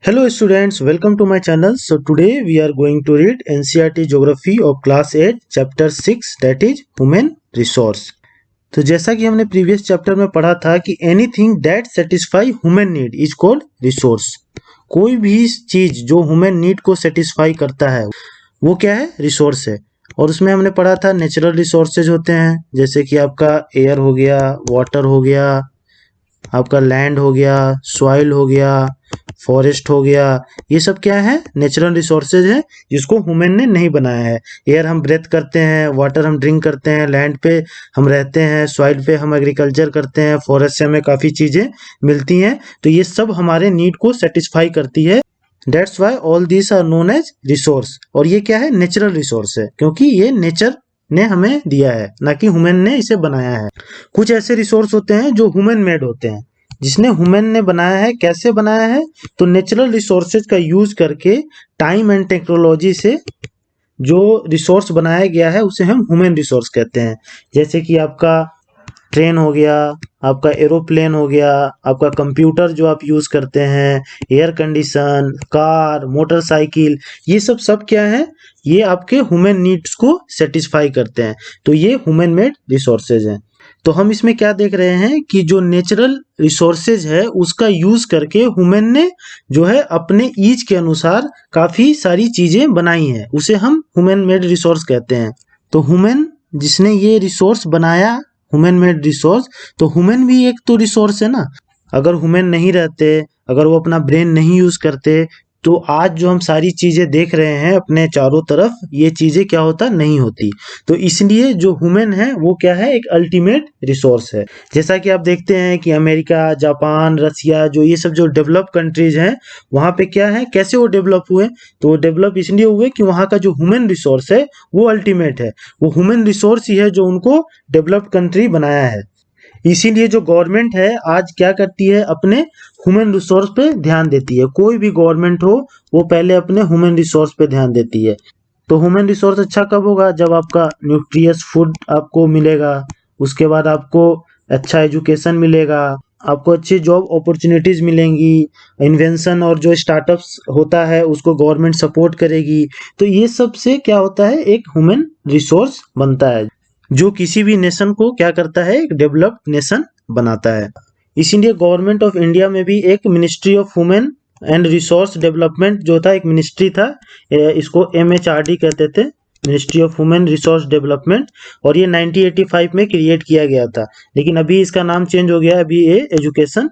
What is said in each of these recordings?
Hello students, welcome to my channel. So today we are going to read NCERT Geography of Class 8 Chapter 6 that is Human Resource. तो जैसा कि हमने previous chapter में पढ़ा था कि anything that satisfy human need is called resource. कोई भी चीज जो ह्यूमन नीड को सेटिस्फाई करता है वो क्या है, रिसोर्स है। और उसमें हमने पढ़ा था नेचुरल रिसोर्सेज होते हैं, जैसे कि आपका एयर हो गया, वाटर हो गया, आपका लैंड हो गया, सॉइल हो गया, फॉरेस्ट हो गया। ये सब क्या है, नेचुरल रिसोर्सेज है जिसको ह्यूमन ने नहीं बनाया है। एयर हम ब्रेथ करते हैं, वाटर हम ड्रिंक करते हैं, लैंड पे हम रहते हैं, सॉइल पे हम एग्रीकल्चर करते हैं, फॉरेस्ट से हमें काफ़ी चीज़ें मिलती हैं। तो ये सब हमारे नीड को सेटिस्फाई करती है। That's why all this are known as resource. और ये क्या है, नेचुरल रिसोर्स है, क्योंकि ये नेचर ने हमें दिया है, ना कि ह्यूमन ने इसे बनाया है। कुछ ऐसे रिसोर्स होते हैं जो ह्यूमन मेड होते हैं, जिसने ह्यूमन ने बनाया है। कैसे बनाया है, तो नेचुरल रिसोर्सेज का यूज करके टाइम एंड टेक्नोलॉजी से जो रिसोर्स बनाया गया है उसे हम ह्यूमन रिसोर्स कहते हैं। जैसे कि आपका ट्रेन हो गया, आपका एरोप्लेन हो गया, आपका कंप्यूटर जो आप यूज करते हैं, एयर कंडीशन, कार, मोटरसाइकिल, ये सब क्या है, ये आपके ह्यूमन नीड्स को सेटिस्फाई करते हैं। तो ये ह्यूमन मेड रिसोर्सेज हैं। तो हम इसमें क्या देख रहे हैं कि जो नेचुरल रिसोर्सेज है उसका यूज करके ह्यूमन ने जो है अपने ईज के अनुसार काफी सारी चीजें बनाई हैं, उसे हम ह्यूमन मेड रिसोर्स कहते हैं। तो ह्यूमन जिसने ये रिसोर्स बनाया, ह्यूमन मेड रिसोर्स, तो ह्यूमन भी एक तो रिसोर्स है ना। अगर ह्यूमन नहीं रहते, अगर वो अपना ब्रेन नहीं यूज करते, तो आज जो हम सारी चीजें देख रहे हैं अपने चारों तरफ, ये चीजें क्या होता, नहीं होती। तो इसलिए जो ह्यूमन है वो क्या है, एक अल्टीमेट रिसोर्स है। जैसा कि आप देखते हैं कि अमेरिका, जापान, रसिया, जो ये सब जो डेवलप कंट्रीज हैं, वहाँ पे क्या है, कैसे वो डेवलप हुए, तो वो डेवलप इसलिए हुए कि वहाँ का जो ह्यूमन रिसोर्स है वो अल्टीमेट है। वो ह्यूमन रिसोर्स ही है जो उनको डेवलप्ड कंट्री बनाया है। इसीलिए जो गवर्नमेंट है आज क्या करती है, अपने ह्यूमन रिसोर्स पे ध्यान देती है। कोई भी गवर्नमेंट हो वो पहले अपने ह्यूमन रिसोर्स पे ध्यान देती है। तो ह्यूमन रिसोर्स अच्छा कब होगा, जब आपका न्यूट्रियस फूड आपको मिलेगा, उसके बाद आपको अच्छा एजुकेशन मिलेगा, आपको अच्छी जॉब अपॉर्चुनिटीज मिलेंगी, इन्वेंशन और जो स्टार्टअप्स होता है उसको गवर्नमेंट सपोर्ट करेगी। तो ये सब से क्या होता है, एक ह्यूमन रिसोर्स बनता है जो किसी भी नेशन को क्या करता है, एक डेवलप्ड नेशन बनाता है। इसीलिए गवर्नमेंट ऑफ इंडिया में भी एक ministry of human and resource development जो था, एक मिनिस्ट्री था, इसको MHRD कहते थे, ministry of human resource development. और ये 1985 में क्रिएट किया गया था, लेकिन अभी इसका नाम चेंज हो गया है, अभी ये एजुकेशन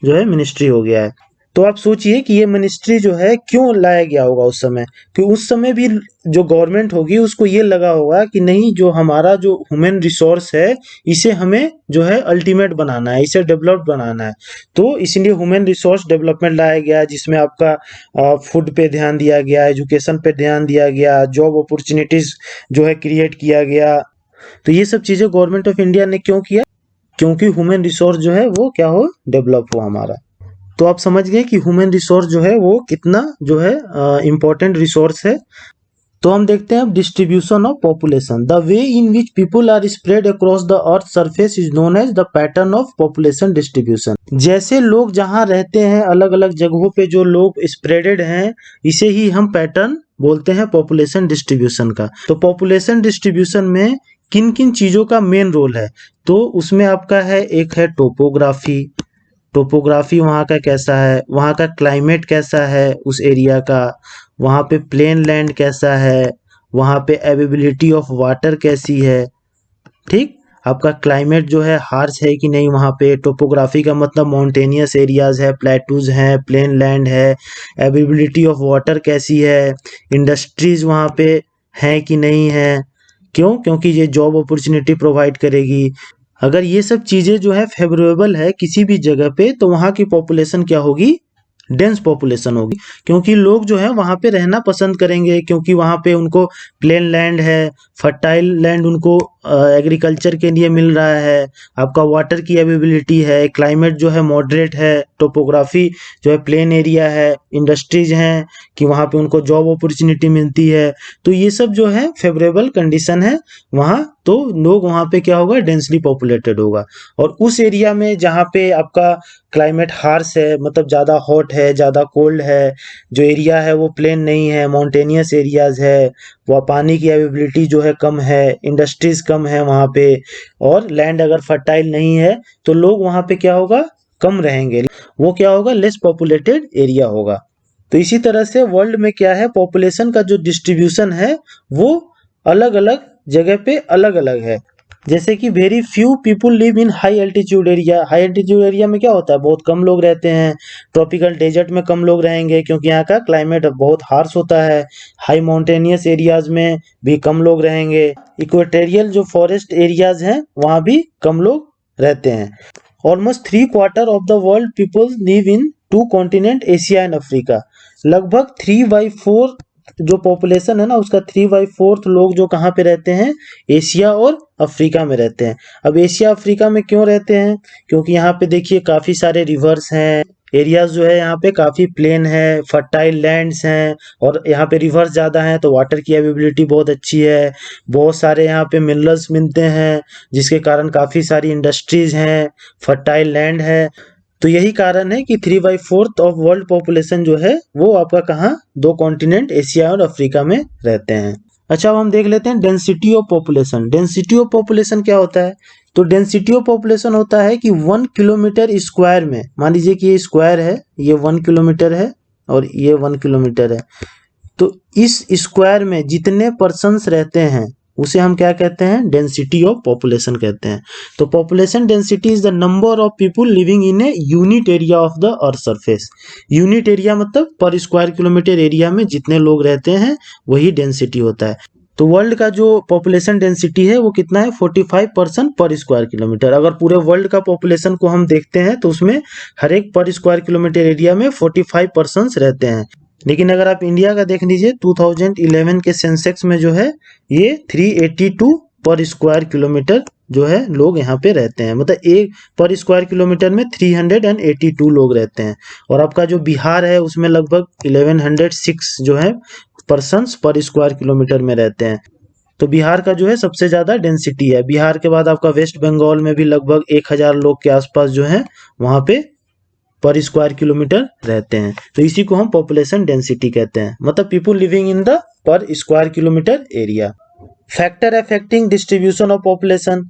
जो है मिनिस्ट्री हो गया है। तो आप सोचिए कि ये मिनिस्ट्री जो है क्यों लाया गया होगा उस समय, कि उस समय भी जो गवर्नमेंट होगी उसको ये लगा होगा कि नहीं, जो हमारा जो ह्यूमन रिसोर्स है इसे हमें जो है अल्टीमेट बनाना है, इसे डेवलप्ड बनाना है। तो इसलिए ह्यूमन रिसोर्स डेवलपमेंट लाया गया, जिसमें आपका फूड पे ध्यान दिया गया, एजुकेशन पे ध्यान दिया गया, जॉब अपॉर्चुनिटीज जो है क्रिएट किया गया। तो ये सब चीजें गवर्नमेंट ऑफ इंडिया ने क्यों किया, क्योंकि ह्यूमन रिसोर्स जो है वो क्या हो, डेवलप हो हमारा। तो आप समझ गए कि ह्यूमन रिसोर्स जो है वो कितना जो है इम्पोर्टेंट रिसोर्स है। तो हम देखते हैं अब distribution of population. The way in which people are spread across the earth surface is known as the pattern of population distribution. जैसे लोग जहाँ रहते हैं, अलग अलग जगहों पे जो लोग स्प्रेडेड हैं, इसे ही हम पैटर्न बोलते हैं पॉपुलेशन डिस्ट्रीब्यूशन का। तो पॉपुलेशन डिस्ट्रीब्यूशन में किन किन चीजों का मेन रोल है, तो उसमें आपका है, एक है टोपोग्राफी। टोपोग्राफी वहाँ का कैसा है, वहाँ का क्लाइमेट कैसा है उस एरिया का, वहाँ पे प्लेन लैंड कैसा है, वहाँ पे अवेबिलिटी ऑफ वाटर कैसी है। ठीक, आपका क्लाइमेट जो है हार्श है कि नहीं वहाँ पे। टोपोग्राफी का मतलब माउंटेनियस एरियाज है, प्लेटूज हैं, प्लेन लैंड है, अवेबिलिटी ऑफ वाटर कैसी है, इंडस्ट्रीज वहाँ पे हैं कि नहीं है। क्यों, क्योंकि ये जॉब अपॉर्चुनिटी प्रोवाइड करेगी। अगर ये सब चीजें जो है फेवरेबल है किसी भी जगह पे, तो वहाँ की पॉपुलेशन क्या होगी, डेंस पॉपुलेशन होगी, क्योंकि लोग जो है वहाँ पे रहना पसंद करेंगे, क्योंकि वहाँ पे उनको प्लेन लैंड है, फर्टाइल लैंड उनको एग्रीकल्चर के लिए मिल रहा है, आपका वाटर की अवेलेबिलिटी है, क्लाइमेट जो है मॉडरेट है, टोपोग्राफी जो है प्लेन एरिया है, इंडस्ट्रीज हैं कि वहाँ पे उनको जॉब अपॉर्चुनिटी मिलती है, तो ये सब जो है फेवरेबल कंडीशन है वहाँ, तो लोग वहाँ पे क्या होगा, डेंसली पॉपुलेटेड होगा। और उस एरिया में जहाँ पे आपका क्लाइमेट हार्श है, मतलब ज़्यादा हॉट है, ज़्यादा कोल्ड है, जो एरिया है वो प्लेन नहीं है, माउंटेनियस एरियाज है, वह पानी की अवेलेबिलिटी जो है कम है, इंडस्ट्रीज कम है वहाँ पे, और लैंड अगर फर्टाइल नहीं है तो लोग वहाँ पे क्या होगा, कम रहेंगे, वो क्या होगा, लेस पॉपुलेटेड एरिया होगा। तो इसी तरह से वर्ल्ड में क्या है, पॉपुलेशन का जो डिस्ट्रीब्यूशन है वो अलग अलग जगह पे अलग अलग है। जैसे कि very few people live in high altitude area, high altitude area में क्या होता है, बहुत कम लोग रहते हैं। ट्रॉपिकल डेजर्ट में कम लोग रहेंगे क्योंकि यहाँ का क्लाइमेट बहुत हार्श होता है। हाई माउंटेनियस एरियाज में भी कम लोग रहेंगे। इक्वेटोरियल जो फॉरेस्ट एरियाज हैं वहाँ भी कम लोग रहते हैं। Almost 3/4 of the world people live in 2 continent, Asia and Africa. लगभग 3/4 जो पॉपुलेशन है ना, उसका 3/4 लोग जो कहाँ पे रहते हैं, एशिया और अफ्रीका में रहते हैं। अब एशिया अफ्रीका में क्यों रहते हैं, क्योंकि यहाँ पे देखिए काफ़ी सारे रिवर्स हैं, एरियाज जो है यहाँ पे काफ़ी प्लेन है, फर्टाइल लैंड्स हैं, और यहाँ पे रिवर्स ज़्यादा हैं तो वाटर की अवेलेबिलिटी बहुत अच्छी है। बहुत सारे यहाँ पे मिनरल्स मिलते हैं जिसके कारण काफ़ी सारी इंडस्ट्रीज हैं, फर्टाइल लैंड है। तो यही कारण है कि 3/4 ऑफ वर्ल्ड पॉपुलेशन जो है वो आपका कहाँ, 2 कॉन्टिनेंट एशिया और अफ्रीका में रहते हैं। अच्छा, अब हम देख लेते हैं density of population. Density of population क्या होता है, तो डेंसिटी ऑफ पॉपुलेशन होता है कि 1 किलोमीटर स्क्वायर में, मान लीजिए कि ये स्क्वायर है, ये 1 किलोमीटर है और ये 1 किलोमीटर है, तो इस स्क्वायर में जितने पर्सन्स रहते हैं उसे हम क्या कहते हैं, डेंसिटी ऑफ पॉपुलेशन कहते हैं। तो population density is the number of people living in a unit area of the earth surface. Unit area मतलब पर स्क्वायर किलोमीटर एरिया में जितने लोग रहते हैं वही डेंसिटी होता है। तो वर्ल्ड का जो पॉपुलेशन डेंसिटी है वो कितना है, 45 पर्सन पर स्क्वायर किलोमीटर। अगर पूरे वर्ल्ड का पॉपुलेशन को हम देखते हैं तो उसमें हर एक पर स्क्वायर किलोमीटर एरिया में 45 पर्सन रहते हैं। लेकिन अगर आप इंडिया का देख लीजिए 2011 के सेंसेक्स में जो है ये 382 पर स्क्वायर किलोमीटर जो है लोग यहाँ पे रहते हैं, मतलब एक पर स्क्वायर किलोमीटर में 382 लोग रहते हैं। और आपका जो बिहार है उसमें लगभग 1106 जो है पर्सन्स पर स्क्वायर किलोमीटर में रहते हैं। तो बिहार का जो है सबसे ज़्यादा डेंसिटी है। बिहार के बाद आपका वेस्ट बंगाल में भी लगभग 1000 लोग के आसपास जो है वहाँ पे पर स्क्वायर किलोमीटर रहते हैं। तो इसी को हम पॉपुलेशन डेंसिटी कहते हैं, मतलब पीपुल लिविंग इन द पर square kilometre area. Factor affecting distribution of population,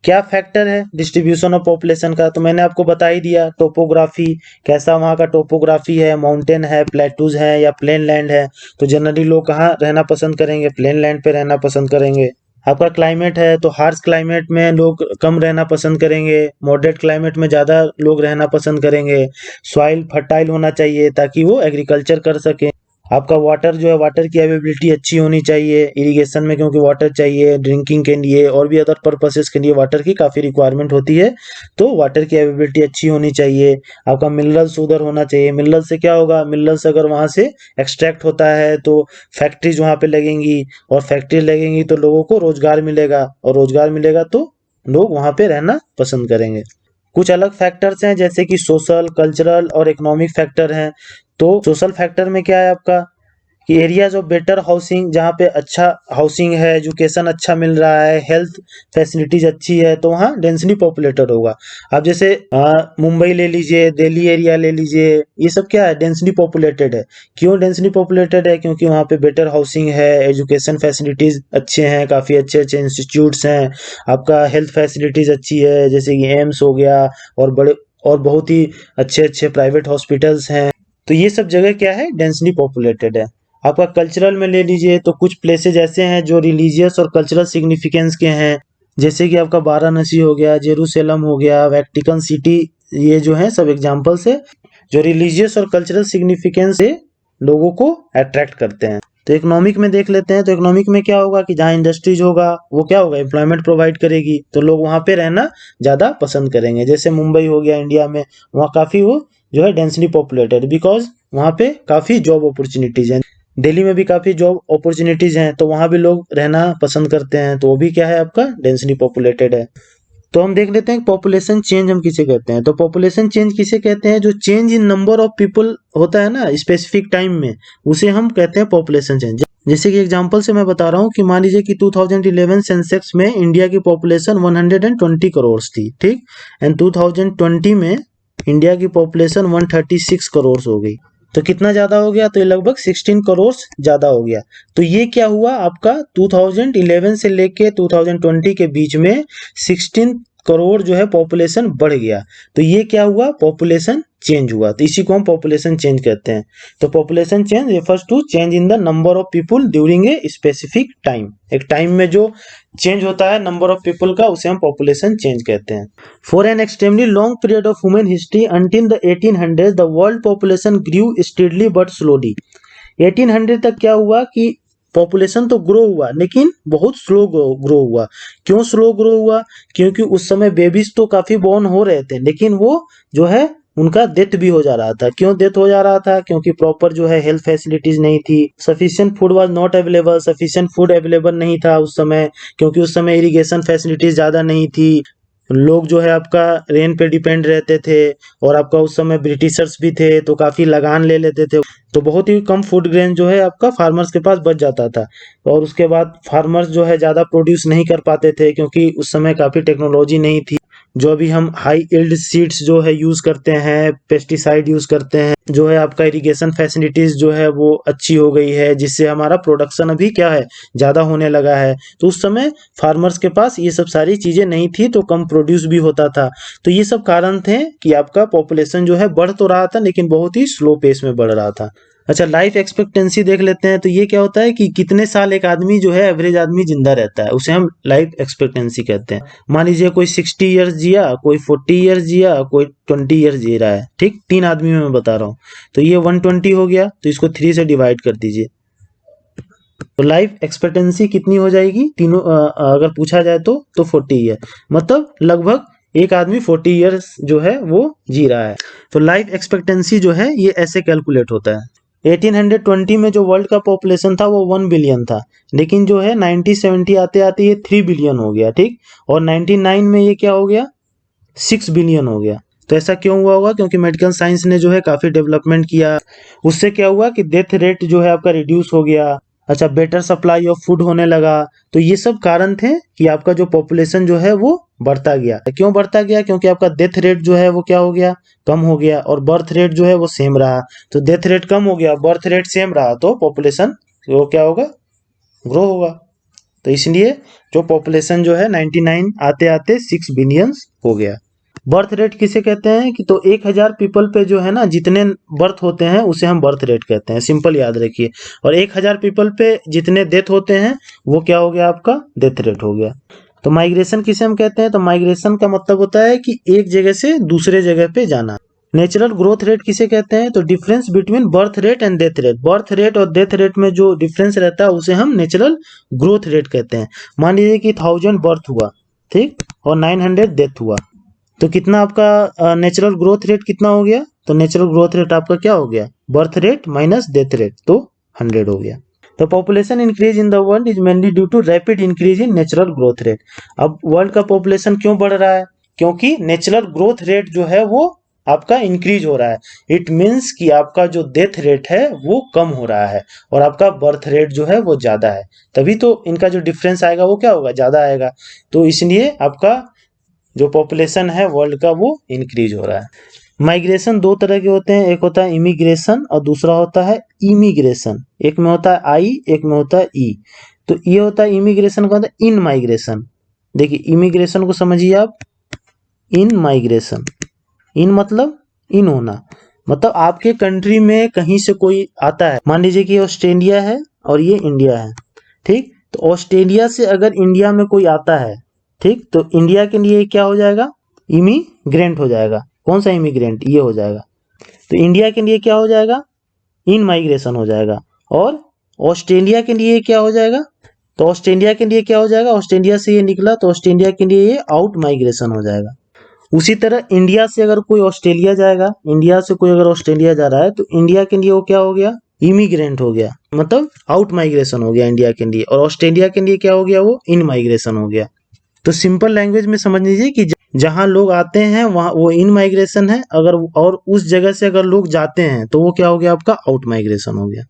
क्या फैक्टर है डिस्ट्रीब्यूशन ऑफ पॉपुलेशन का, तो मैंने आपको बता ही दिया। टोपोग्राफी, कैसा वहाँ का टोपोग्राफी है, माउंटेन है, प्लेटूज है या प्लेन लैंड है, तो जनरली लोग कहाँ रहना पसंद करेंगे, प्लेन लैंड पे रहना पसंद करेंगे। आपका क्लाइमेट है तो हार्श क्लाइमेट में लोग कम रहना पसंद करेंगे, मॉडरेट क्लाइमेट में ज़्यादा लोग रहना पसंद करेंगे। सॉइल फर्टाइल होना चाहिए ताकि वो एग्रीकल्चर कर सकें। आपका वाटर जो है, वाटर की अवेलेबिलिटी अच्छी होनी चाहिए इरिगेशन में, क्योंकि वाटर चाहिए ड्रिंकिंग के लिए और भी अदर पर्पसेस के लिए वाटर की काफ़ी रिक्वायरमेंट होती है, तो वाटर की अवेलेबिलिटी अच्छी होनी चाहिए। आपका मिनरल्स उधर होना चाहिए। मिनरल्स से क्या होगा, मिनरल्स अगर वहाँ से एक्सट्रैक्ट होता है तो फैक्ट्रीज वहाँ पे लगेंगी, और फैक्ट्री लगेंगी तो लोगों को रोजगार मिलेगा, और रोजगार मिलेगा तो लोग वहाँ पे रहना पसंद करेंगे। कुछ अलग फैक्टर्स हैं जैसे कि सोशल, कल्चरल और इकोनॉमिक फैक्टर हैं। तो सोशल फैक्टर में क्या है आपका, कि एरियाज ऑफ बेटर हाउसिंग, जहाँ पे अच्छा हाउसिंग है, एजुकेशन अच्छा मिल रहा है, हेल्थ फैसिलिटीज अच्छी है, तो वहाँ डेंसली पॉपुलेटेड होगा। आप जैसे मुंबई ले लीजिए, दिल्ली एरिया ले लीजिए, ये सब क्या है, डेंसली पॉपुलेटेड है। क्यों डेंसली पॉपुलेटेड है, क्योंकि वहाँ पे बेटर हाउसिंग है, एजुकेशन फैसिलिटीज अच्छे हैं, काफ़ी अच्छे अच्छे इंस्टीट्यूट्स हैं, आपका हेल्थ फैसिलिटीज अच्छी है, जैसे कि एम्स हो गया, और बड़े और बहुत ही अच्छे अच्छे प्राइवेट हॉस्पिटल्स हैं। तो ये सब जगह क्या है, डेंसली पॉपुलेटेड है। आपका कल्चरल में ले लीजिए तो कुछ प्लेसेज ऐसे हैं जो रिलीजियस और कल्चरल सिग्निफिकेंस के हैं, जैसे कि आपका वाराणसी हो गया, जेरूसलम हो गया, वेटिकन सिटी, ये जो है सब एग्जांपल्स है जो रिलीजियस और कल्चरल सिग्निफिकेंस से लोगों को अट्रैक्ट करते हैं। तो इकोनॉमिक में देख लेते हैं। तो इकोनॉमिक में क्या होगा कि जहाँ इंडस्ट्रीज होगा वो क्या होगा, एम्प्लॉयमेंट प्रोवाइड करेगी, तो लोग वहाँ पे रहना ज़्यादा पसंद करेंगे। जैसे मुंबई हो गया इंडिया में, वहाँ काफ़ी वो जो है डेंसली पॉपुलेटेड, बिकॉज वहाँ पे काफ़ी जॉब अपॉर्चुनिटीज हैं। दिल्ली में भी काफ़ी जॉब अपॉर्चुनिटीज हैं, तो वहाँ भी लोग रहना पसंद करते हैं, तो वो भी क्या है आपका डेंसली पॉपुलेटेड है। तो हम देख लेते हैं पॉपुलेशन चेंज हम किसे कहते हैं। तो पॉपुलेशन चेंज किसे कहते हैं, जो change in number of people होता है ना स्पेसिफिक टाइम में, उसे हम कहते हैं पॉपुलेशन चेंज। जैसे कि एग्जांपल से मैं बता रहा हूँ कि मान लीजिए कि 2011 सेंसेक्स में इंडिया की पॉपुलेशन 120 करोड़ थी, ठीक, एंड 2020 में इंडिया की पॉपुलेशन 136 करोड़ हो गई। तो कितना ज्यादा हो गया, तो ये लगभग 16 करोड़ ज्यादा हो गया। तो ये क्या हुआ आपका 2011 से लेके 2020 के बीच में 16 करोड़ जो है पॉपुलेशन बढ़ गया। तो ये क्या हुआ, पॉपुलेशन चेंज हुआ। तो इसी को हम पॉपुलेशन चेंज कहते हैं। तो population change refers to change in the number of people during a specific time. एक टाइम में जो चेंज होता है नंबर ऑफ पीपल का, उसे हम पॉपुलेशन चेंज कहते हैं। For an extremely long period of human history until the 1800 the world population grew steadily but slowly. 1800 तक क्या हुआ कि पॉपुलेशन तो ग्रो हुआ लेकिन बहुत स्लो ग्रो हुआ। क्यों स्लो ग्रो हुआ, क्योंकि उस समय बेबीज तो काफी बॉर्न हो रहे थे, लेकिन वो जो है उनका डेथ भी हो जा रहा था। क्यों डेथ हो जा रहा था, क्योंकि प्रॉपर जो है हेल्थ फैसिलिटीज नहीं थी। Sufficient food was not available, sufficient food available नहीं था उस समय, क्योंकि उस समय इरिगेशन फैसिलिटीज ज्यादा नहीं थी। लोग जो है आपका रेन पे डिपेंड रहते थे, और आपका उस समय ब्रिटिशर्स भी थे तो काफी लगान ले लेते थे। तो बहुत ही कम फूड ग्रेन जो है आपका फार्मर्स के पास बच जाता था। और उसके बाद फार्मर्स जो है ज्यादा प्रोड्यूस नहीं कर पाते थे, क्योंकि उस समय काफी टेक्नोलॉजी नहीं थी। जो अभी हम हाई यील्ड सीड्स जो है यूज करते हैं, पेस्टिसाइड यूज करते हैं, जो है आपका इरिगेशन फैसिलिटीज जो है वो अच्छी हो गई है, जिससे हमारा प्रोडक्शन अभी क्या है ज्यादा होने लगा है। तो उस समय फार्मर्स के पास ये सब सारी चीजें नहीं थी, तो कम प्रोड्यूस भी होता था। तो ये सब कारण थे कि आपका पॉपुलेशन जो है बढ़ तो रहा था लेकिन बहुत ही स्लो पेस में बढ़ रहा था। अच्छा, लाइफ एक्सपेक्टेंसी देख लेते हैं। तो ये क्या होता है कि कितने साल एक आदमी जो है एवरेज आदमी जिंदा रहता है, उसे हम लाइफ एक्सपेक्टेंसी कहते हैं। मान लीजिए कोई 60 ईयर्स जिया, कोई 40 ईयर्स जिया, कोई 20 ईयर्स जी रहा है, ठीक, 3 आदमी में मैं बता रहा हूँ। तो ये 120 हो गया, तो इसको 3 से डिवाइड कर दीजिए। तो लाइफ एक्सपेक्टेंसी कितनी हो जाएगी तीनों अगर पूछा जाए तो 40 ईयर, मतलब लगभग एक आदमी 40 ईयर्स जो है वो जी रहा है। तो लाइफ एक्सपेक्टेंसी जो है ये ऐसे कैलकुलेट होता है। 1820 में जो वर्ल्ड का पॉपुलेशन था वो 1 बिलियन था, लेकिन जो है 1970 आते आते ये 3 बिलियन हो गया, ठीक, और 99 में ये क्या हो गया 6 बिलियन हो गया। तो ऐसा क्यों हुआ होगा, क्योंकि मेडिकल साइंस ने जो है काफी डेवलपमेंट किया। उससे क्या हुआ कि डेथ रेट जो है आपका रिड्यूस हो गया। अच्छा, बेटर सप्लाई ऑफ फूड होने लगा। तो ये सब कारण थे कि आपका जो पॉपुलेशन जो है वो बढ़ता गया। क्यों बढ़ता गया, क्योंकि आपका डेथ रेट जो है वो क्या हो गया, कम हो गया, और बर्थ रेट जो है वो सेम रहा। तो डेथ रेट कम हो गया, बर्थ रेट सेम रहा, तो पॉपुलेशन वो क्या होगा, ग्रो होगा। तो इसलिए जो पॉपुलेशन जो है 99 आते आते 6 बिलियन हो गया। बर्थ रेट किसे कहते हैं कि तो 1000 पीपल पे जो है ना जितने बर्थ होते हैं उसे हम बर्थ रेट कहते हैं, सिंपल याद रखिए। और 1000 पीपल पे जितने डेथ होते हैं वो क्या हो गया, आपका डेथ रेट हो गया। तो माइग्रेशन किसे हम कहते हैं, तो माइग्रेशन का मतलब होता है कि एक जगह से दूसरे जगह पे जाना। नेचुरल ग्रोथ रेट किसे कहते हैं, तो difference between birth rate and death rate. Birth rate और डेथ रेट में जो डिफरेंस रहता है उसे हम नेचुरल ग्रोथ रेट कहते हैं। मान लीजिए कि 1000 बर्थ हुआ, ठीक, और 900 डेथ हुआ, तो कितना आपका नेचुरल ग्रोथ रेट कितना हो गया, तो नेचुरल ग्रोथ रेट आपका क्या हो गया, birth rate minus death rate, तो 100 हो गया। तो population increase in the world is mainly due to rapid increase in natural growth rate. अब वर्ल्ड का पॉपुलेशन क्यों बढ़ रहा है, क्योंकि नेचुरल ग्रोथ रेट जो है वो आपका इंक्रीज हो रहा है। इट मीन्स कि आपका जो डेथ रेट है वो कम हो रहा है और आपका बर्थ रेट जो है वो ज्यादा है, तभी तो इनका जो डिफरेंस आएगा वो क्या होगा, ज्यादा आएगा। तो इसलिए आपका जो पॉपुलेशन है वर्ल्ड का वो इंक्रीज हो रहा है। माइग्रेशन दो तरह के होते हैं, एक होता है इमिग्रेशन और दूसरा होता है इमिग्रेशन। एक में होता है आई, एक में होता है ई। तो ये होता है इमिग्रेशन का होता है इन माइग्रेशन। देखिए इमिग्रेशन को समझिए आप, इन माइग्रेशन, इन मतलब इन होना, मतलब आपके कंट्री में कहीं से कोई आता है। मान लीजिए कि ऑस्ट्रेलिया है और ये इंडिया है, ठीक, तो ऑस्ट्रेलिया से अगर इंडिया में कोई आता है, ठीक, तो इंडिया के लिए क्या हो जाएगा, इमिग्रेंट हो जाएगा। कौन सा इमिग्रेंट, ये हो जाएगा। तो इंडिया के लिए क्या हो जाएगा, इन माइग्रेशन हो जाएगा। और ऑस्ट्रेलिया के लिए क्या हो जाएगा, तो ऑस्ट्रेलिया के लिए क्या हो जाएगा, ऑस्ट्रेलिया से ये निकला तो ऑस्ट्रेलिया के लिए ये आउट माइग्रेशन हो जाएगा। उसी तरह इंडिया से अगर कोई ऑस्ट्रेलिया जाएगा, इंडिया से कोई अगर ऑस्ट्रेलिया जा रहा है तो इंडिया के लिए वो क्या हो गया, इमिग्रेंट हो गया, मतलब आउट माइग्रेशन हो गया इंडिया के लिए, और ऑस्ट्रेलिया के लिए क्या हो गया, वो इन माइग्रेशन हो गया। तो सिंपल लैंग्वेज में समझ लीजिए कि जहां लोग आते हैं वहां वो इन माइग्रेशन है, अगर और उस जगह से अगर लोग जाते हैं तो वो क्या हो गया, आपका आउट माइग्रेशन हो गया।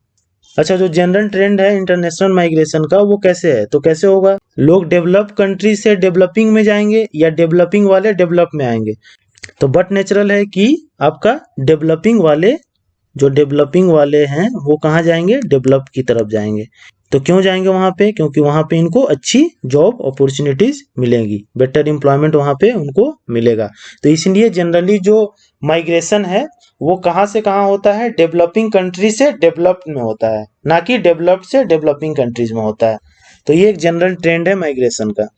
अच्छा, जो जनरल ट्रेंड है इंटरनेशनल माइग्रेशन का वो कैसे है, तो कैसे होगा, लोग डेवलप कंट्री से डेवलपिंग में जाएंगे या डेवलपिंग वाले डेवलप में आएंगे। तो बट नेचुरल है कि आपका डेवलपिंग वाले हैं वो कहाँ जाएंगे, डेवलप की तरफ जाएंगे। तो क्यों जाएंगे वहां पे, क्योंकि वहां पे इनको अच्छी जॉब अपॉर्चुनिटीज मिलेंगी, बेटर एम्प्लॉयमेंट वहां पे उनको मिलेगा। तो इसलिए जनरली जो माइग्रेशन है वो कहाँ से कहाँ होता है, डेवलपिंग कंट्री से डेवलप्ड में होता है, ना कि डेवलप्ड से डेवलपिंग कंट्रीज में होता है। तो ये एक जनरल ट्रेंड है माइग्रेशन का।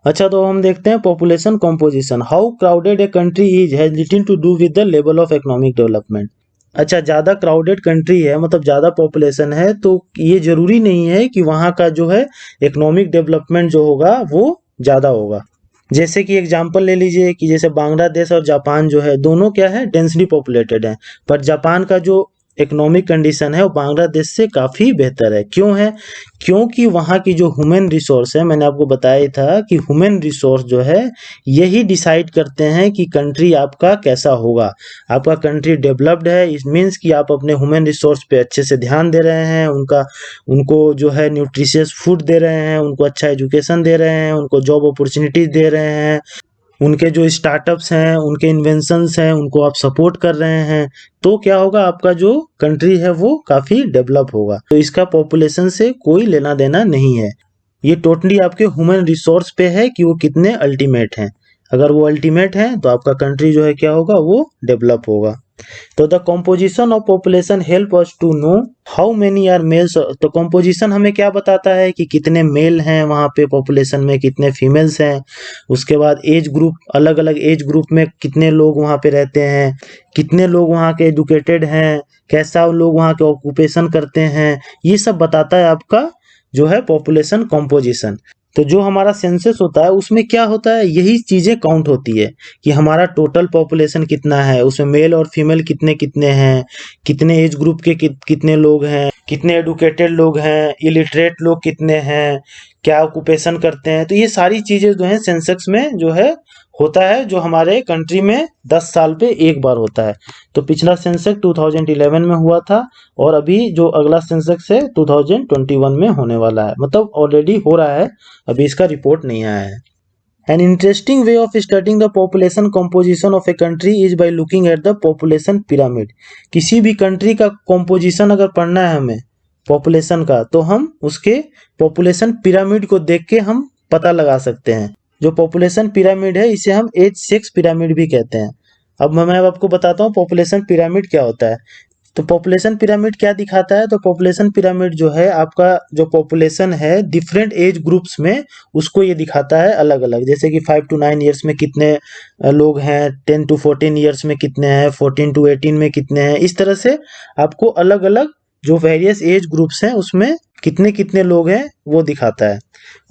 अच्छा, तो हम देखते हैं population composition. How crowded a country is has little to do with the level of economic development. अच्छा, ज़्यादा क्राउडेड कंट्री है मतलब ज़्यादा पॉपुलेशन है, तो ये जरूरी नहीं है कि वहाँ का जो है इकोनॉमिक डेवलपमेंट जो होगा वो ज़्यादा होगा। जैसे कि एग्जांपल ले लीजिए कि जैसे बांग्लादेश और जापान जो है दोनों क्या है, डेंसली पॉपुलेटेड है, पर जापान का जो इकोनॉमिक कंडीशन है वो बांग्लादेश से काफ़ी बेहतर है। क्यों है, क्योंकि वहाँ की जो ह्यूमन रिसोर्स है, मैंने आपको बताया था कि ह्यूमन रिसोर्स जो है यही डिसाइड करते हैं कि कंट्री आपका कैसा होगा। आपका कंट्री डेवलप्ड है, इट मीन्स कि आप अपने ह्यूमन रिसोर्स पे अच्छे से ध्यान दे रहे हैं, उनको जो है न्यूट्रिशियस फूड दे रहे हैं, उनको अच्छा एजुकेशन दे रहे हैं, उनको जॉब अपॉर्चुनिटीज दे रहे हैं, उनके जो स्टार्टअप्स हैं, उनके इन्वेंशंस हैं, उनको आप सपोर्ट कर रहे हैं, तो क्या होगा, आपका जो कंट्री है वो काफ़ी डेवलप होगा। तो इसका पॉपुलेशन से कोई लेना देना नहीं है, ये टोटली आपके ह्यूमन रिसोर्स पे है कि वो कितने अल्टीमेट हैं। अगर वो अल्टीमेट हैं तो आपका कंट्री जो है क्या होगा, वो डेवलप होगा। तो the composition of population help us to know how many are males. तो कॉम्पोजिशन हमें क्या बताता है कि कितने मेल हैं वहाँ पे पॉपुलेशन में, कितने फीमेल्स हैं। उसके बाद एज ग्रुप, अलग अलग एज ग्रुप में कितने लोग वहाँ पे रहते हैं, कितने लोग वहाँ के एजुकेटेड हैं, कैसा लोग वहाँ के ऑक्यूपेशन करते हैं, ये सब बताता है आपका जो है पॉपुलेशन कॉम्पोजिशन। तो जो हमारा सेंसस होता है उसमें क्या होता है, यही चीजें काउंट होती है कि हमारा टोटल पॉपुलेशन कितना है, उसमें मेल और फीमेल कितने कितने हैं, कितने एज ग्रुप के कितने लोग हैं, कितने एडुकेटेड लोग हैं, इलिटरेट लोग कितने हैं, क्या ऑक्यूपेशन करते हैं। तो ये सारी चीजें जो है सेंसस में जो है होता है, जो हमारे कंट्री में 10 साल पे एक बार होता है। तो पिछला सेंसस 2011 में हुआ था, और अभी जो अगला सेंसस है 2021 में होने वाला है, मतलब ऑलरेडी हो रहा है, अभी इसका रिपोर्ट नहीं आया है। An interesting way of studying the population composition of a country is by looking at the population pyramid. किसी भी कंट्री का composition अगर पढ़ना है हमें population का, तो हम उसके population pyramid को देख के हम पता लगा सकते हैं। जो population pyramid है इसे हम age sex pyramid भी कहते हैं। अब मैं आपको बताता हूँ population pyramid क्या होता है। तो पॉपुलेशन पिरामिड क्या दिखाता है, तो पॉपुलेशन पिरामिड जो है आपका जो पॉपुलेशन है डिफरेंट एज ग्रुप्स में, उसको ये दिखाता है अलग अलग। जैसे कि 5 to 9 ईयर्स में कितने लोग हैं, 10 to 14 ईयर्स में कितने हैं, 14 to 18 में कितने हैं। इस तरह से आपको अलग अलग जो वेरियस एज ग्रुप्स हैं उसमें कितने कितने लोग हैं वो दिखाता है।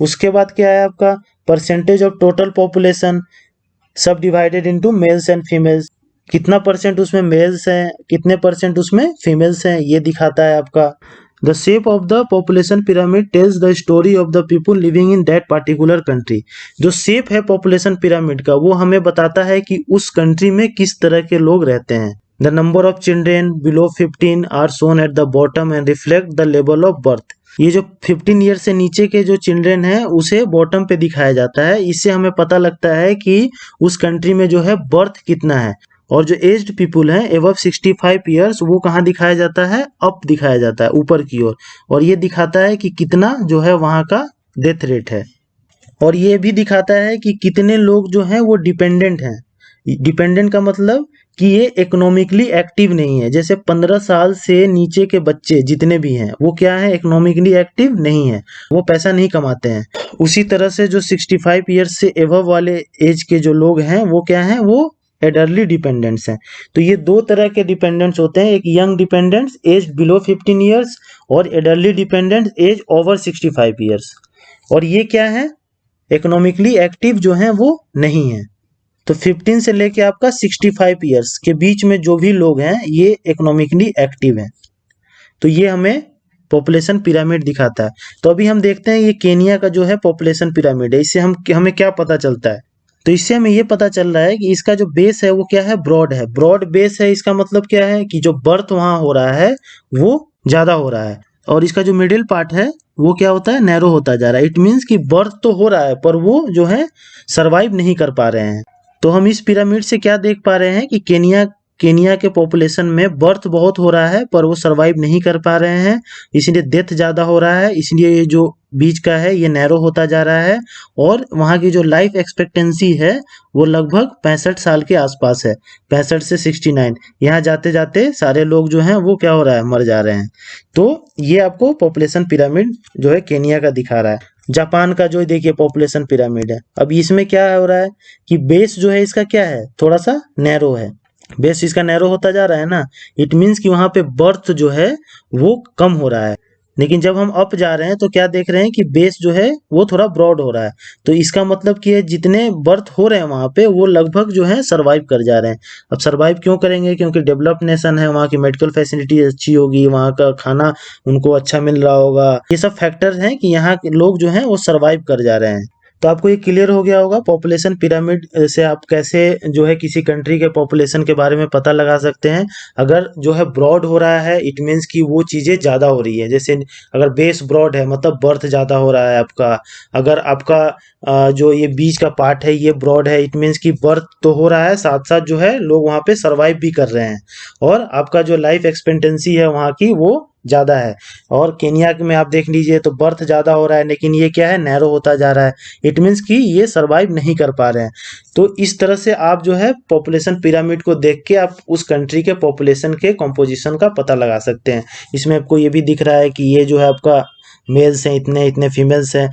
उसके बाद क्या है आपका परसेंटेज ऑफ टोटल पॉपुलेशन सब divided into mails and females, कितना परसेंट उसमें मेल्स हैं, कितने परसेंट उसमें फीमेल्स हैं, ये दिखाता है आपका। The shape of the population pyramid tells the story of the people living in that particular country. जो शेप है पॉपुलेशन पिरामिड का वो हमें बताता है कि उस कंट्री में किस तरह के लोग रहते हैं। The number of children below 15 are shown at the bottom and reflect the level of birth. ये जो 15 ईयर से नीचे के जो चिल्ड्रेन हैं उसे बॉटम पे दिखाया जाता है। इससे हमें पता लगता है कि उस कंट्री में जो है बर्थ कितना है। और जो एज्ड पीपुल हैं एबव 65 ईयर्स वो कहाँ दिखाया जाता है, अप दिखाया जाता है, ऊपर की ओर। और ये दिखाता है कि कितना जो है वहाँ का डेथ रेट है। और ये भी दिखाता है कि कितने लोग जो हैं वो डिपेंडेंट हैं। डिपेंडेंट का मतलब कि ये इकोनॉमिकली एक्टिव नहीं है। जैसे 15 साल से नीचे के बच्चे जितने भी हैं वो क्या है, इकोनॉमिकली एक्टिव नहीं है, वो पैसा नहीं कमाते हैं। उसी तरह से जो 65 ईयर्स से एबव वाले एज के जो लोग हैं वो क्या हैं, वो एडर्ली डिपेंडेंट्स हैं। तो ये दो तरह के डिपेंडेंट्स होते हैं, एक young dependents age below 15 years और elderly dependents age over 65 years. और ये क्या है, इकोनॉमिकली एक्टिव जो हैं वो नहीं है। तो 15 से लेके आपका 65 ईयर्स के बीच में जो भी लोग हैं ये इकोनॉमिकली एक्टिव हैं। तो ये हमें पॉपुलेशन पिरामिड दिखाता है। तो अभी हम देखते हैं ये केनिया का जो है पॉपुलेशन पिरामिड है, इससे हमें क्या पता चलता है। तो इससे हमें ये पता चल रहा है कि इसका जो बेस है वो क्या है, ब्रॉड है। ब्रॉड बेस है, इसका मतलब क्या है कि जो बर्थ वहां हो रहा है वो ज्यादा हो रहा है, और इसका जो मिडिल पार्ट है वो क्या होता है, नैरो होता जा रहा है। इट मीन्स कि बर्थ तो हो रहा है पर वो जो है सरवाइव नहीं कर पा रहे हैं। तो हम इस पिरामिड से क्या देख पा रहे हैं कि केनिया के पॉपुलेशन में बर्थ बहुत हो रहा है पर वो सरवाइव नहीं कर पा रहे हैं, इसलिए डेथ ज़्यादा हो रहा है, इसलिए ये जो बीच का है ये नैरो होता जा रहा है। और वहाँ की जो लाइफ एक्सपेक्टेंसी है वो लगभग 65 साल के आसपास है, 65 से 69। यहाँ जाते जाते सारे लोग जो हैं वो क्या हो रहा है, मर जा रहे हैं। तो ये आपको पॉपुलेशन पिरामिड जो है केनिया का दिखा रहा है। जापान का जो देखिए पॉपुलेशन पिरामिड है, अब इसमें क्या हो रहा है कि बेस जो है इसका क्या है, थोड़ा सा नैरो है। बेस इसका नैरो होता जा रहा है ना, इट मीन्स कि वहां पे बर्थ जो है वो कम हो रहा है। लेकिन जब हम अप जा रहे हैं तो क्या देख रहे हैं कि बेस जो है वो थोड़ा ब्रॉड हो रहा है। तो इसका मतलब कि जितने बर्थ हो रहे हैं वहां पे वो लगभग जो है सरवाइव कर जा रहे हैं। अब सरवाइव क्यों करेंगे, क्योंकि डेवलप्ड नेशन है, वहाँ की मेडिकल फैसिलिटी अच्छी होगी, वहाँ का खाना उनको अच्छा मिल रहा होगा। ये सब फैक्टर्स हैं कि यहाँ के लोग जो हैं वो सरवाइव कर जा रहे हैं। तो आपको ये क्लियर हो गया होगा पॉपुलेशन पिरामिड से आप कैसे जो है किसी कंट्री के पॉपुलेशन के बारे में पता लगा सकते हैं। अगर जो है ब्रॉड हो रहा है इट मीन्स कि वो चीज़ें ज़्यादा हो रही है। जैसे अगर बेस ब्रॉड है मतलब बर्थ ज़्यादा हो रहा है आपका। अगर आपका जो ये बीच का पार्ट है ये ब्रॉड है इट मीन्स कि बर्थ तो हो रहा है, साथ साथ जो है लोग वहाँ पे सरवाइव भी कर रहे हैं। और आपका जो लाइफ एक्सपेक्टेंसी है वहाँ की वो ज़्यादा है। और केनिया में आप देख लीजिए तो बर्थ ज़्यादा हो रहा है लेकिन ये क्या है, नैरो होता जा रहा है। इट मीन्स कि ये सरवाइव नहीं कर पा रहे हैं। तो इस तरह से आप जो है पॉपुलेशन पिरामिड को देख के आप उस कंट्री के पॉपुलेशन के कंपोजिशन का पता लगा सकते हैं। इसमें आपको ये भी दिख रहा है कि ये जो है आपका मेल्स हैं इतने, इतने फीमेल्स हैं।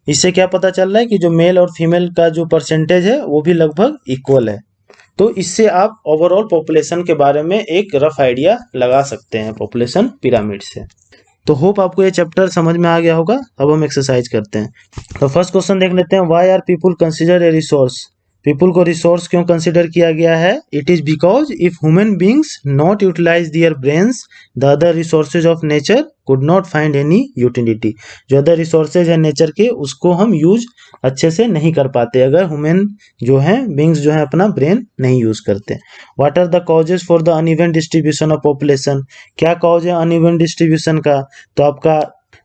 इससे क्या पता चल रहा है कि जो मेल और फीमेल का जो परसेंटेज है वो भी लगभग इक्वल है। तो इससे आप ओवरऑल पॉपुलेशन के बारे में एक रफ आइडिया लगा सकते हैं पॉपुलेशन पिरामिड से। तो होप आपको ये चैप्टर समझ में आ गया होगा। अब हम एक्सरसाइज करते हैं। तो फर्स्ट क्वेश्चन देख लेते हैं, why are people consider a resource. People को रिसोर्स क्यों कंसिडर किया गया है? It is because if human beings not utilize their brains the other resources of nature could not find any utility. जो other resources है nature के उसको हम यूज अच्छे से नहीं कर पाते अगर ह्यूमन जो है बींग्स जो है अपना ब्रेन नहीं यूज करते। What are the causes for the uneven distribution of population. क्या कॉज है अनइवन डिस्ट्रीब्यूशन का? तो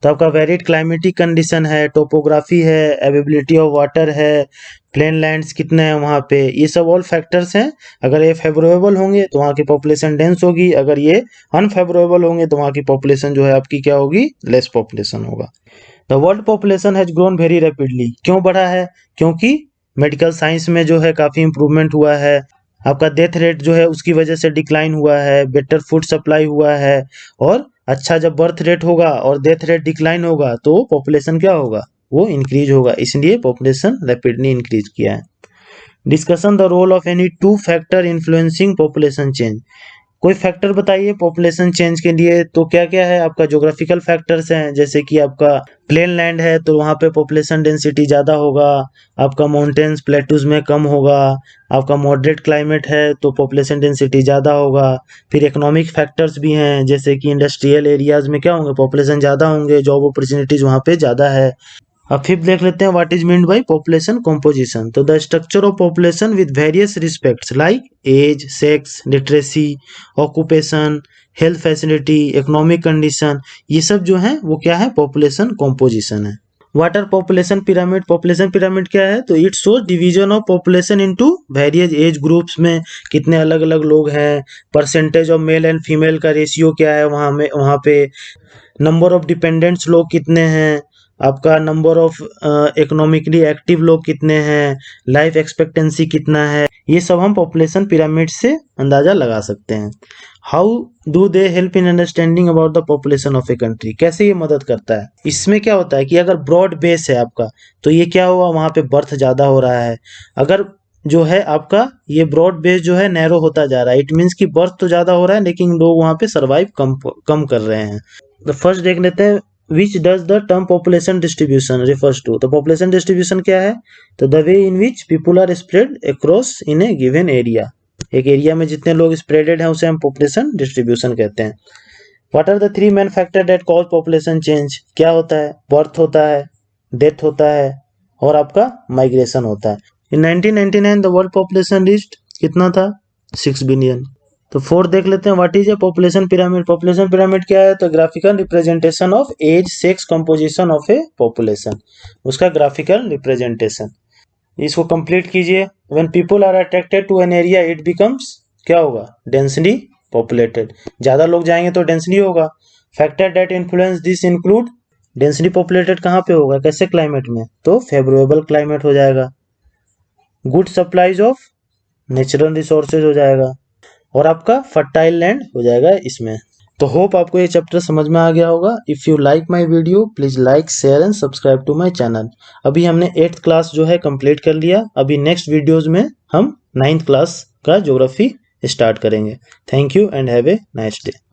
आपका वेरिड क्लाइमेटिक कंडीशन है, टोपोग्राफी है, अवेबिलिटी ऑफ वाटर है, प्लेन लैंड्स कितने हैं वहाँ पे, ये सब ऑल फैक्टर्स हैं। अगर ये फेवरेबल होंगे तो वहाँ की पॉपुलेशन डेंस होगी, अगर ये अनफेवरेबल होंगे तो वहाँ की पॉपुलेशन जो है आपकी क्या होगी, लेस पॉपुलेशन होगा। The world population has grown very rapidly. क्यों बढ़ा है? क्योंकि मेडिकल साइंस में जो है काफ़ी इंप्रूवमेंट हुआ है। आपका डेथ रेट जो है उसकी वजह से डिक्लाइन हुआ है, बेटर फूड सप्लाई हुआ है। और अच्छा जब बर्थ रेट होगा और डेथ रेट डिक्लाइन होगा तो पॉपुलेशन क्या होगा, वो इंक्रीज होगा, इसलिए पॉपुलेशन रैपिडली इंक्रीज किया है। Discussion the role of any two factor influencing population change. कोई फैक्टर बताइए पॉपुलेशन चेंज के लिए। तो क्या क्या है आपका, ज्योग्राफिकल फैक्टर्स हैं, जैसे कि आपका प्लेन लैंड है तो वहाँ पे पॉपुलेशन डेंसिटी ज़्यादा होगा, आपका माउंटेन्स प्लेटूज में कम होगा, आपका मॉडरेट क्लाइमेट है तो पॉपुलेशन डेंसिटी ज़्यादा होगा। फिर इकोनॉमिक फैक्टर्स भी हैं, जैसे कि इंडस्ट्रियल एरियाज में क्या होंगे, पॉपुलेशन ज़्यादा होंगे, जॉब अपॉर्चुनिटीज़ वहाँ पे ज़्यादा है। अब फिफ्थ देख लेते हैं, what is meant by population composition. तो the structure of population with various respects like age, sex, literacy, occupation, health facility, economic condition, ये सब जो है वो क्या है, पॉपुलेशन कंपोजिशन है। What are population pyramid. Population pyramid क्या है? तो it shows division of population into various age groups में कितने अलग अलग लोग हैं, percentage of male and female का रेशियो क्या है वहाँ पे, नंबर ऑफ डिपेंडेंट्स लोग कितने हैं, आपका नंबर ऑफ इकोनॉमिकली एक्टिव लोग कितने हैं, लाइफ एक्सपेक्टेंसी कितना है, ये सब हम पॉपुलेशन पिरामिड से अंदाजा लगा सकते हैं। How do they help in understanding about the population of a country. कैसे ये मदद करता है? इसमें क्या होता है कि अगर ब्रॉड बेस है आपका तो ये क्या हुआ, वहाँ पे बर्थ ज़्यादा हो रहा है। अगर जो है आपका ये ब्रॉड बेस जो है नैरो होता जा रहा है, इट मीन्स कि बर्थ तो ज़्यादा हो रहा है लेकिन लोग वहाँ पे सर्वाइव कम कर रहे हैं। तो फर्स्ट देख लेते हैं, which does the term population distribution refers to। तो population distribution क्या है? तो the way in which people are spread across in a given area। एक एरिया में जितने लोग स्प्रेडेड हैं उसे हम population distribution कहते हैं। What are the 3 main factor that cause population change? क्या होता है? बर्थ होता है, डेथ होता है और आपका माइग्रेशन होता है। In 1999 the world population reached कितना था? 6 बिलियन। तो 4 देख लेते हैं, what is a population pyramid? Population pyramid क्या है? तो graphical representation of age, sex, composition of a population, उसका ग्राफिकल रिप्रेजेंटेशन। इसको कंप्लीट कीजिए। When people are attracted to an area it becomes, क्या होगा? Densely populated. ज्यादा लोग जाएंगे तो डेंसली होगा। Factor that influence this include, densely populated कहाँ पे होगा? कैसे क्लाइमेट में? तो फेवरेबल क्लाइमेट हो जाएगा। Good supplies of natural resources हो जाएगा और आपका फर्टाइल लैंड हो जाएगा इसमें। तो होप आपको ये चैप्टर समझ में आ गया होगा। If you like my video please like, share and subscribe to my channel. अभी हमने 8th क्लास जो है कंप्लीट कर लिया। अभी नेक्स्ट वीडियोस में हम 9th क्लास का ज्योग्राफी स्टार्ट करेंगे। Thank you and have a nice day.